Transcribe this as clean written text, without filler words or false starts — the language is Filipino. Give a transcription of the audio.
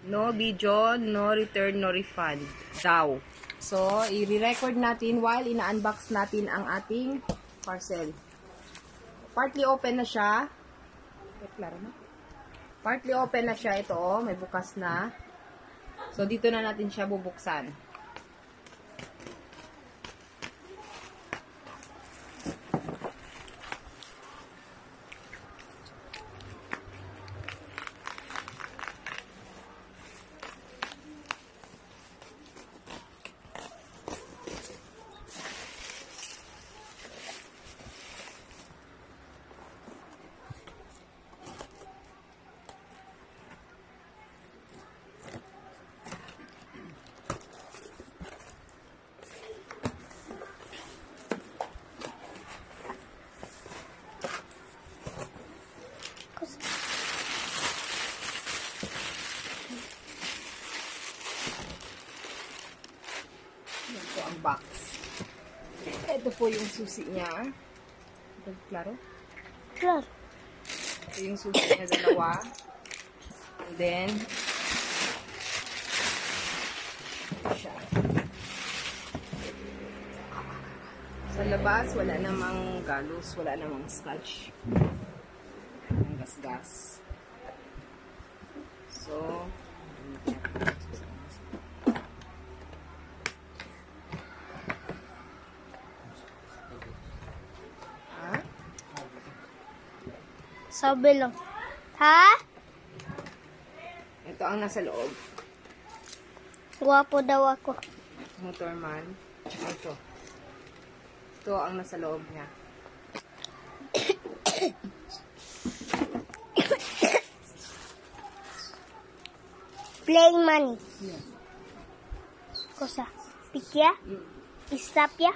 No video, no return, no refund daw. So, i-record natin while ina-unbox natin ang ating parcel. Partly open na siya. Klaro na. Partly open na siya. Ito, oh, may bukas na. So, dito na natin siya bubuksan. Ito ang box. Ito po yung susi niya. Ito, klaro? Klaro. Ito yung susi niya, dalawa. And then, ito siya. Sa labas, wala namang galos, wala namang scratch. Ang gas-gas. So, Sabi lang. Ha? ito ang nasa loob. Guwapo daw ako. Motorman. Ito. Ito ang nasa loob niya. Playing money. Yeah. Cosa? Pikya? Istapya?